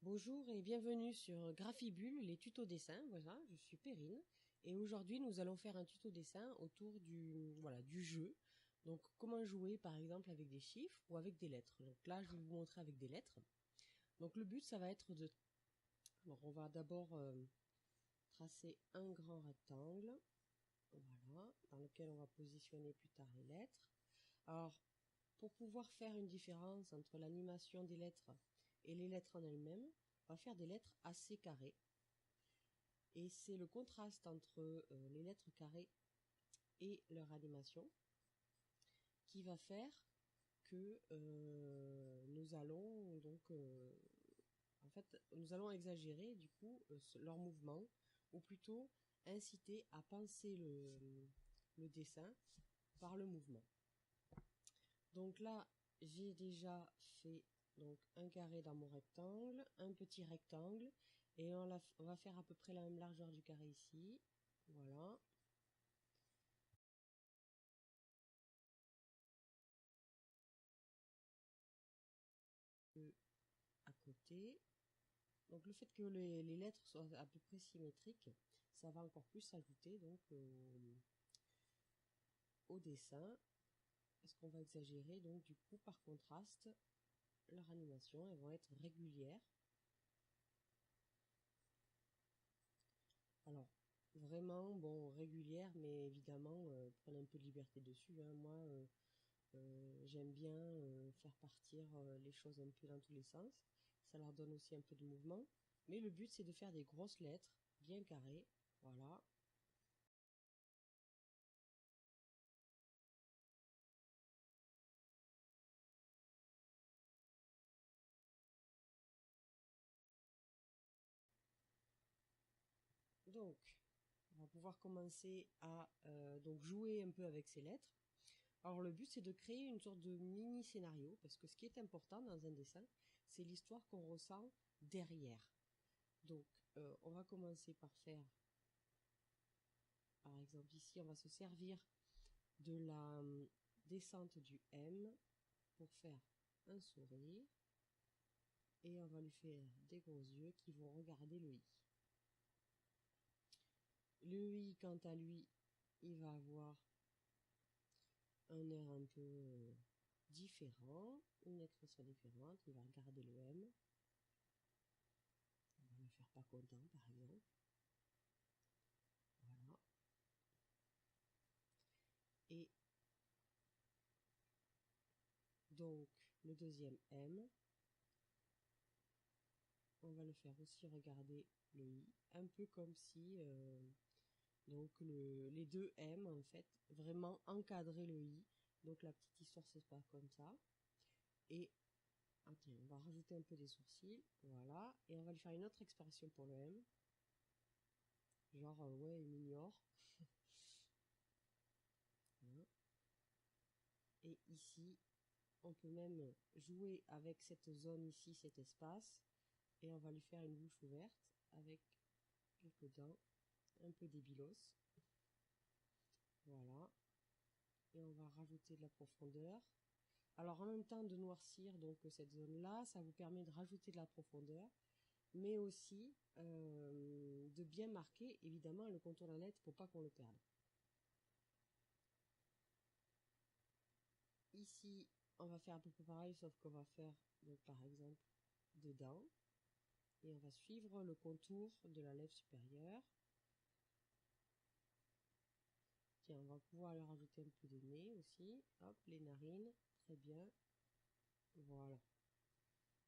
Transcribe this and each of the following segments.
Bonjour et bienvenue sur Graphibule, les tutos dessins. Voilà, je suis Perrine et aujourd'hui nous allons faire un tuto dessin autour du jeu. Donc comment jouer par exemple avec des chiffres ou avec des lettres. Donc là je vais vous montrer avec des lettres. Donc le but ça va être de... Alors on va d'abord tracer un grand rectangle, voilà, dans lequel on va positionner plus tard les lettres. Alors pour pouvoir faire une différence entre l'animation des lettres et les lettres en elles-mêmes, on va faire des lettres assez carrées. Et c'est le contraste entre les lettres carrées et leur animation qui va faire que nous allons nous allons exagérer du coup leur mouvement, ou plutôt inciter à penser le dessin par le mouvement. Donc là j'ai déjà fait donc un carré dans mon rectangle, un petit rectangle, et on va faire à peu près la même largeur du carré ici. Voilà. À côté. Donc le fait que les lettres soient à peu près symétriques, ça va encore plus s'ajouter donc au dessin, parce qu'on va exagérer donc du coup par contraste leur animation, elles vont être régulières. Alors vraiment bon régulières, mais évidemment prenez un peu de liberté dessus. Hein. Moi j'aime bien faire partir les choses un peu dans tous les sens. Ça leur donne aussi un peu de mouvement. Mais le but c'est de faire des grosses lettres bien carrées. Voilà. Donc, on va pouvoir commencer à donc jouer un peu avec ces lettres. Alors le but c'est de créer une sorte de mini scénario, parce que ce qui est important dans un dessin, c'est l'histoire qu'on ressent derrière. Donc on va commencer par faire, par exemple ici on va se servir de la descente du M pour faire un sourire, et on va lui faire des gros yeux qui vont regarder le I. Le I quant à lui, il va avoir un air un peu différent, une expression différente. Il va regarder le M. On va le faire pas content, par exemple. Voilà. Et donc, le deuxième M, on va le faire aussi regarder le I, un peu comme si donc les deux M, en fait, vraiment encadrer le I. Donc la petite histoire se passe comme ça. Et tiens, on va rajouter un peu des sourcils, voilà. Et on va lui faire une autre expression pour le M. Genre, ouais, il m'ignore. Voilà. Et ici, on peut même jouer avec cette zone ici, cet espace, et on va lui faire une bouche ouverte avec quelques dents, un peu débilos. Voilà. Et on va rajouter de la profondeur. Alors en même temps de noircir donc cette zone-là, ça vous permet de rajouter de la profondeur, mais aussi de bien marquer évidemment le contour de la lettre pour pas qu'on le perde. Ici, on va faire à peu près pareil, sauf qu'on va faire donc par exemple dedans, et on va suivre le contour de la lèvre supérieure. Tiens, on va pouvoir leur rajouter un peu de nez aussi. Hop, les narines, très bien. Voilà.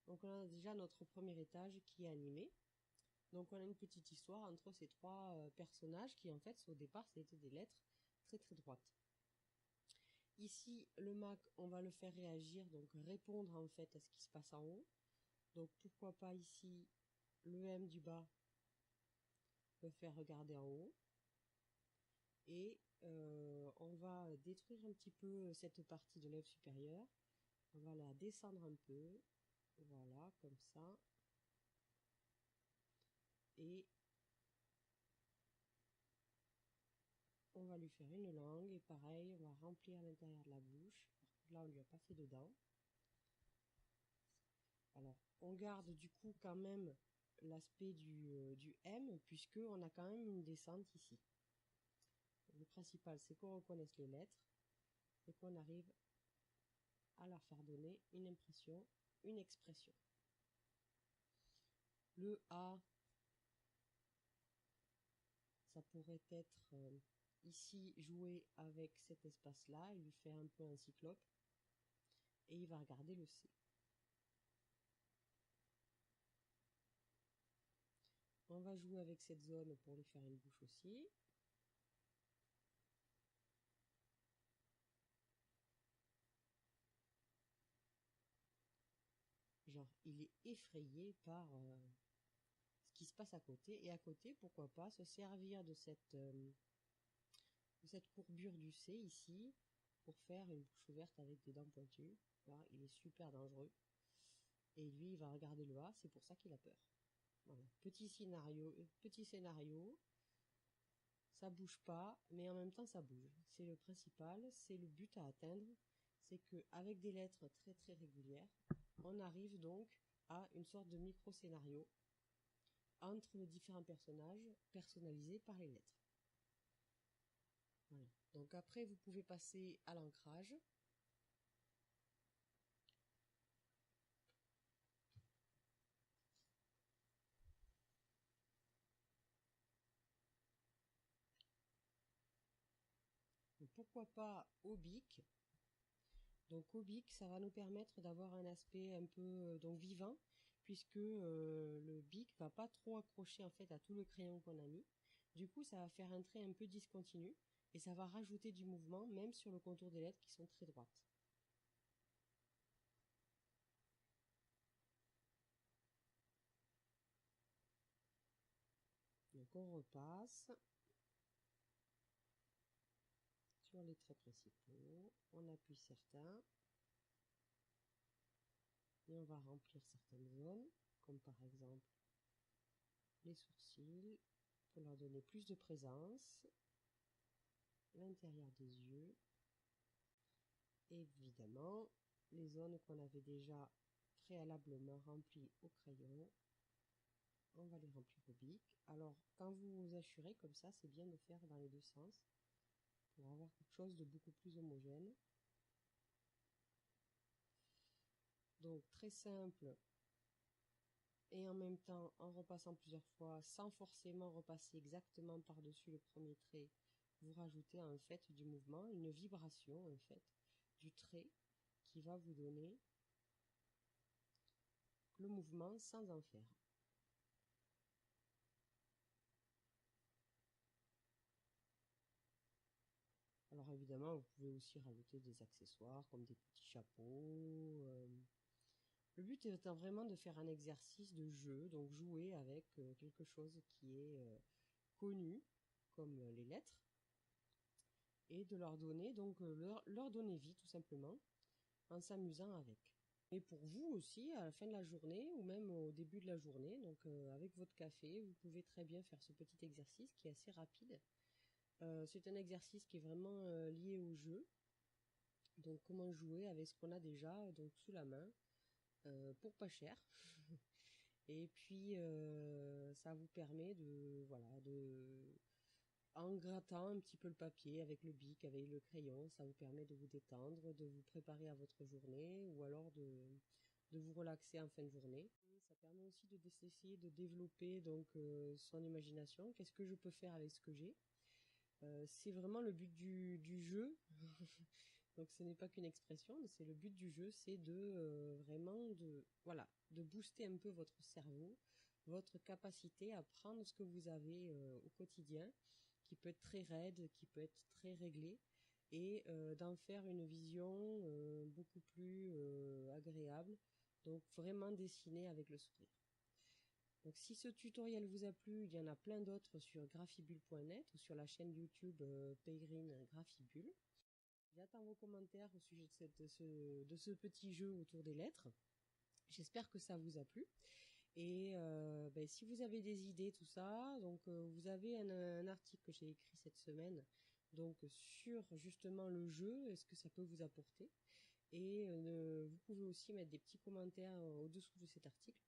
Donc on a déjà notre premier étage qui est animé. Donc on a une petite histoire entre ces trois personnages qui en fait au départ c'était des lettres très très droites. Ici le Mac on va le faire réagir, donc répondre en fait à ce qui se passe en haut. Donc pourquoi pas ici le M du bas le faire regarder en haut. Et on va détruire un petit peu cette partie de l'œuvre supérieure. On va la descendre un peu, voilà, comme ça. Et on va lui faire une langue, et pareil, on va remplir l'intérieur de la bouche. Là, on lui a pas fait de dents. Alors, on garde du coup quand même l'aspect du M, puisqu'on a quand même une descente ici. Le principal, c'est qu'on reconnaisse les lettres et qu'on arrive à leur faire donner une impression, une expression. Le A, ça pourrait être ici jouer avec cet espace-là, il lui fait un peu un cyclope, et il va regarder le C. On va jouer avec cette zone pour lui faire une bouche aussi. Genre, il est effrayé par ce qui se passe à côté. Et à côté, pourquoi pas se servir de cette courbure du C ici pour faire une bouche ouverte avec des dents pointues. Là, il est super dangereux. Et lui, il va regarder le A, c'est pour ça qu'il a peur. Voilà. Petit scénario, ça bouge pas, mais en même temps ça bouge. C'est le principal, c'est le but à atteindre, c'est qu'avec des lettres très très régulières, on arrive donc à une sorte de micro-scénario entre les différents personnages personnalisés par les lettres. Voilà. Donc après, vous pouvez passer à l'ancrage. Donc, pourquoi pas au bic. Donc au bic, ça va nous permettre d'avoir un aspect un peu donc vivant, puisque le bic va pas trop accrocher en fait à tout le crayon qu'on a mis. Du coup, ça va faire un trait un peu discontinu et ça va rajouter du mouvement même sur le contour des lettres qui sont très droites. Donc on repasse sur les traits principaux, on appuie certains et on va remplir certaines zones, comme par exemple les sourcils, pour leur donner plus de présence, l'intérieur des yeux, et évidemment les zones qu'on avait déjà préalablement remplies au crayon, on va les remplir au bic. Alors quand vous vous assurez comme ça, c'est bien de faire dans les deux sens pour avoir quelque chose de beaucoup plus homogène. Donc très simple, et en même temps en repassant plusieurs fois sans forcément repasser exactement par dessus le premier trait, vous rajoutez en fait du mouvement, une vibration en fait du trait qui va vous donner le mouvement sans en faire. Alors évidemment, vous pouvez aussi rajouter des accessoires comme des petits chapeaux. Le but étant vraiment de faire un exercice de jeu, donc jouer avec quelque chose qui est connu, comme les lettres, et de leur donner donc leur donner vie tout simplement en s'amusant avec. Et pour vous aussi, à la fin de la journée ou même au début de la journée, donc avec votre café, vous pouvez très bien faire ce petit exercice qui est assez rapide. C'est un exercice qui est vraiment lié au jeu. Donc comment jouer avec ce qu'on a déjà donc sous la main pour pas cher. Et puis ça vous permet de voilà en grattant un petit peu le papier avec le bic, avec le crayon, ça vous permet de vous détendre, de vous préparer à votre journée ou alors de vous relaxer en fin de journée. Ça permet aussi d'essayer de développer donc son imagination. Qu'est-ce que je peux faire avec ce que j'ai? C'est vraiment le but du jeu. Donc ce n'est pas qu'une expression, c'est le but du jeu, c'est de vraiment de booster un peu votre cerveau, votre capacité à prendre ce que vous avez au quotidien, qui peut être très raide, qui peut être très réglé, et d'en faire une vision beaucoup plus agréable. Donc vraiment dessiner avec le sourire. Donc si ce tutoriel vous a plu, il y en a plein d'autres sur graphibule.net ou sur la chaîne YouTube Pégrine Graphibule. J'attends vos commentaires au sujet de ce petit jeu autour des lettres. J'espère que ça vous a plu. Et si vous avez des idées, tout ça, donc vous avez un article que j'ai écrit cette semaine donc sur justement le jeu, est-ce que ça peut vous apporter? Et vous pouvez aussi mettre des petits commentaires au-dessous de cet article